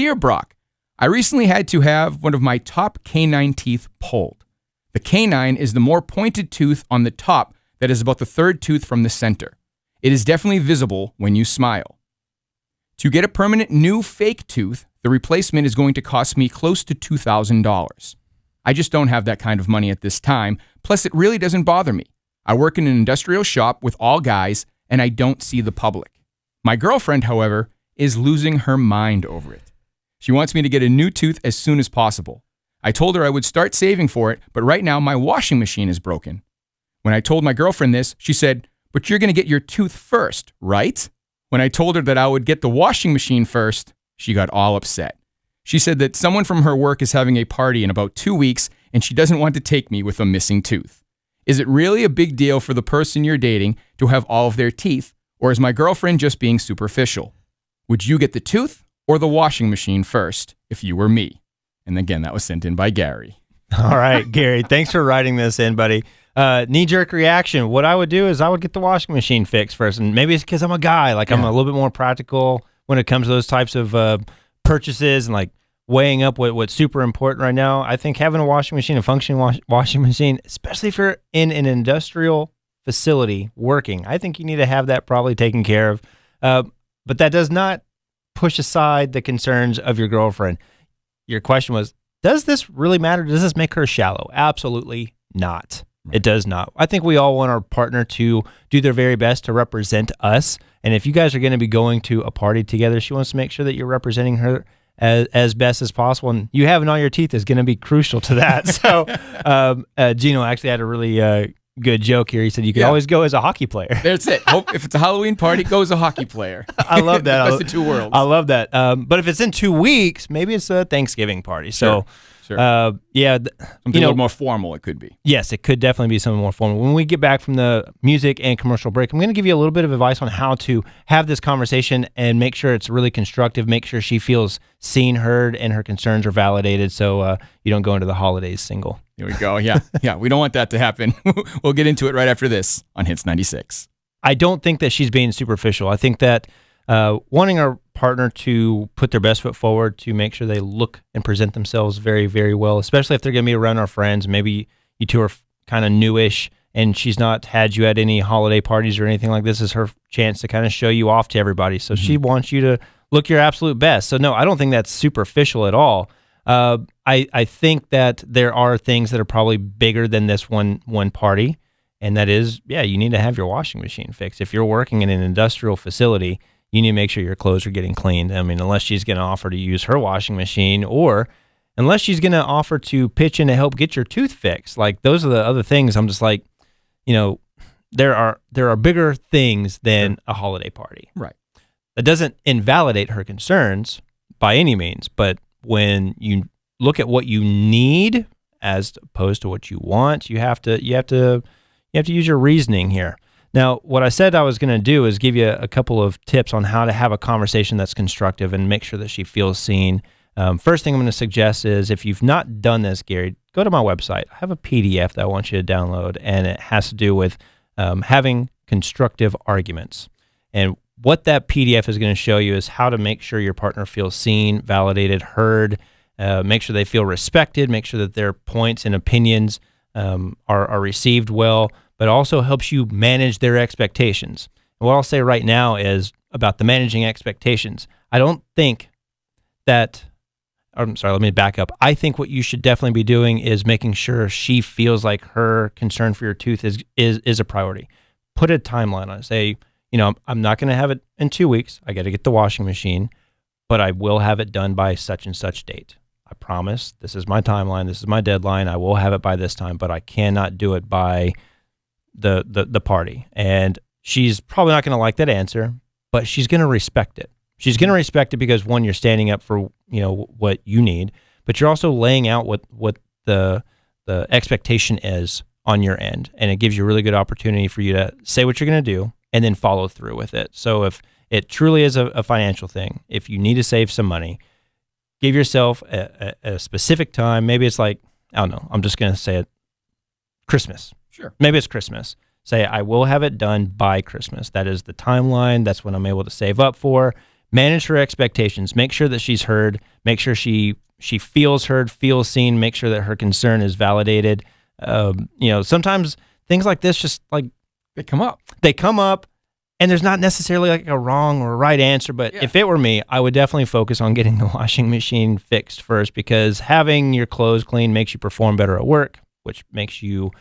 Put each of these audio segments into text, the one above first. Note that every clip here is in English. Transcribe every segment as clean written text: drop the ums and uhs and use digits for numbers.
Dear Brock, I recently had to have one of my top canine teeth pulled. The canine is the more pointed tooth on the top that is about the third tooth from the center. It is definitely visible when you smile. To get a permanent new fake tooth, the replacement is going to cost me close to $2,000. I just don't have that kind of money at this time, plus it really doesn't bother me. I work in an industrial shop with all guys, and I don't see the public. My girlfriend, however, is losing her mind over it. She wants me to get a new tooth as soon as possible. I told her I would start saving for it, but right now my washing machine is broken. When I told my girlfriend this, she said, "But you're going to get your tooth first, right?" When I told her that I would get the washing machine first, she got all upset. She said that someone from her work is having a party in about 2 weeks and she doesn't want to take me with a missing tooth. Is it really a big deal for the person you're dating to have all of their teeth, or is my girlfriend just being superficial? Would you get the tooth or the washing machine first if you were me? And again, that was sent in by Gary. All right, Gary, thanks for writing this in, buddy. Knee-jerk reaction. What I would do is I would get the washing machine fixed first. And maybe it's because I'm a guy. Like, I'm a little bit more practical when it comes to those types of purchases and, like, weighing up what's super important right now. I think having a washing machine, a functioning washing machine, especially if you're in an industrial facility working, I think you need to have that probably taken care of. But that does not push aside the concerns of your girlfriend. Your question was, does this really matter? Does this make her shallow? Absolutely not. It does not. I think we all want our partner to do their very best to represent us. And if you guys are going to be going to a party together, she wants to make sure that you're representing her as best as possible. And you having all your teeth is going to be crucial to that. So Gino actually had a really good joke here. He said you could always go as a hockey player. That's it. If it's a Halloween party, go as a hockey player. I love that. That's the two worlds. I love that. But if it's in 2 weeks, maybe it's a Thanksgiving party. So, Sure. Something a little more formal it could be. Yes, it could definitely be something more formal. When we get back from the music and commercial break, I'm going to give you a little bit of advice on how to have this conversation and make sure it's really constructive, make sure she feels seen, heard, and her concerns are validated so you don't go into the holidays single. Here we go. Yeah. We don't want that to happen. We'll get into it right after this on Hits 96. I don't think that she's being superficial. I think that wanting our partner to put their best foot forward to make sure they look and present themselves very, very well, especially if they're going to be around our friends. Maybe you two are kind of newish and she's not had you at any holiday parties or anything like this. This is her chance to kind of show you off to everybody. So she wants you to look your absolute best. So no, I don't think that's superficial at all. I think that there are things that are probably bigger than this one party. And that is, you need to have your washing machine fixed. If you're working in an industrial facility, you need to make sure your clothes are getting cleaned. I mean, unless she's going to offer to use her washing machine, or unless she's going to offer to pitch in to help get your tooth fixed. Like, those are the other things. I'm just like, there are bigger things than a holiday party. Right. That doesn't invalidate her concerns by any means, but when you look at what you need as opposed to what you want, you have to use your reasoning here. Now, what I said I was going to do is give you a couple of tips on how to have a conversation that's constructive and make sure that she feels seen. First thing I'm going to suggest is, if you've not done this, Gary, go to my website. I have a PDF that I want you to download, and it has to do with having constructive arguments. And what that PDF is going to show you is how to make sure your partner feels seen, validated, heard, make sure they feel respected, make sure that their points and opinions are received well, but also helps you manage their expectations. And what I'll say right now is about the managing expectations. I don't think that, I'm sorry, let me back up. I think what you should definitely be doing is making sure she feels like her concern for your tooth is a priority. Put a timeline on it. Say, I'm not going to have it in 2 weeks. I got to get the washing machine, but I will have it done by such and such date. I promise. This is my timeline. This is my deadline. I will have it by this time, but I cannot do it by the party. And she's probably not going to like that answer, but she's going to respect it. She's going to respect it because, one, you're standing up for what you need, but you're also laying out what the expectation is on your end, and it gives you a really good opportunity for you to say what you're going to do and then follow through with it. So if it truly is a financial thing, if you need to save some money, give yourself a specific time. Maybe it's like, I don't know, I'm just going to say it, Christmas. Sure. Maybe it's Christmas. Say, I will have it done by Christmas. That is the timeline. That's when I'm able to save up for. Manage her expectations. Make sure that she's heard. Make sure she feels heard, feels seen. Make sure that her concern is validated. Sometimes things like this just like They come up. And there's not necessarily like a wrong or right answer, but if it were me, I would definitely focus on getting the washing machine fixed first, because having your clothes clean makes you perform better at work, which makes you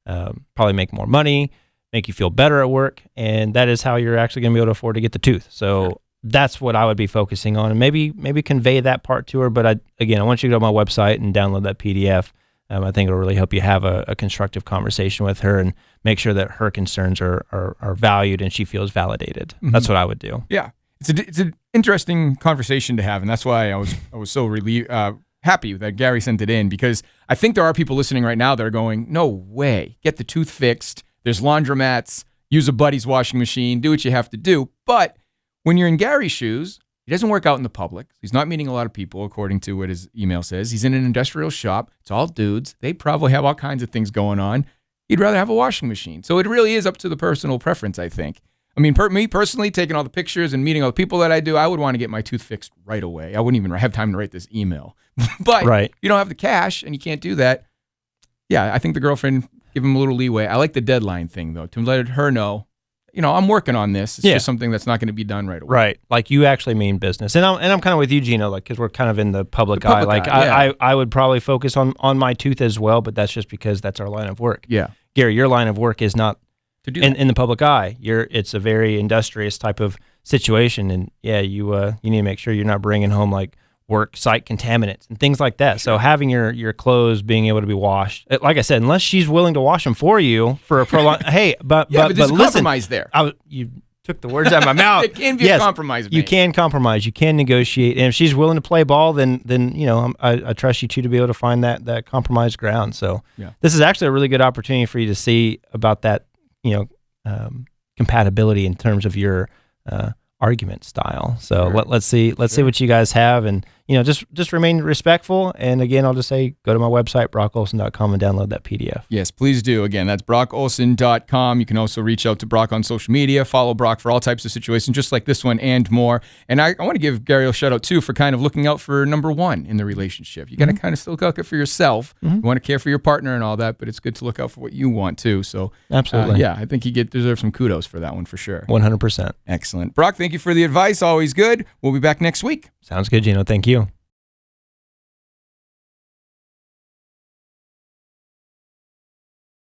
probably make more money, make you feel better at work, and that is how you're actually going to be able to afford to get the tooth. So that's what I would be focusing on, and maybe convey that part to her. But I want you to go to my website and download that PDF. I think it'll really help you have a constructive conversation with her and make sure that her concerns are valued and she feels validated. Mm-hmm. That's what I would do. Yeah, it's an interesting conversation to have, and that's why I was so happy that Gary sent it in, because I think there are people listening right now that are going, no way, get the tooth fixed. There's laundromats, use a buddy's washing machine, do what you have to do. But when you're in Gary's shoes, he doesn't work out in the public. He's not meeting a lot of people, according to what his email says. He's in an industrial shop. It's all dudes. They probably have all kinds of things going on. He'd rather have a washing machine. So it really is up to the personal preference, I think. I mean, me personally, taking all the pictures and meeting all the people that I do, I would want to get my tooth fixed right away. I wouldn't even have time to write this email. But you don't have the cash and you can't do that. Yeah, I think the girlfriend, give him a little leeway. I like the deadline thing, though, to let her know, I'm working on this. It's just something that's not going to be done right away. Right. Like you actually mean business. And I'm kind of with you, Gino, like, because we're kind of in the public eye. Like I would probably focus on my tooth as well, but that's just because that's our line of work. Yeah. Gary, your line of work is not to do in the public eye. It's a very industrious type of situation. And you need to make sure you're not bringing home like work site contaminants and things like that. So having your clothes being able to be washed, like I said, unless she's willing to wash them for you for a prolonged, but there's a compromise there. You took the words out of my mouth. It can be a compromise. You can compromise. You can negotiate, and if she's willing to play ball, then I trust you two to be able to find that compromise ground. So this is actually a really good opportunity for you to see about that compatibility in terms of your argument style. So let's see what you guys have, and just remain respectful. And again, I'll just say, go to my website, brockolsen.com, and download that PDF. Yes, please do. Again, that's brockolsen.com. You can also reach out to Brock on social media, follow Brock for all types of situations just like this one and more. And I want to give Gary a shout out too for kind of looking out for number one in the relationship. You got to kind of still look out for yourself. You want to care for your partner and all that, but it's good to look out for what you want too. So absolutely. I think you deserve some kudos for that one for sure. 100%. Excellent. Brock, thank you for the advice. Always good. We'll be back next week. Sounds good, Gino. Thank you.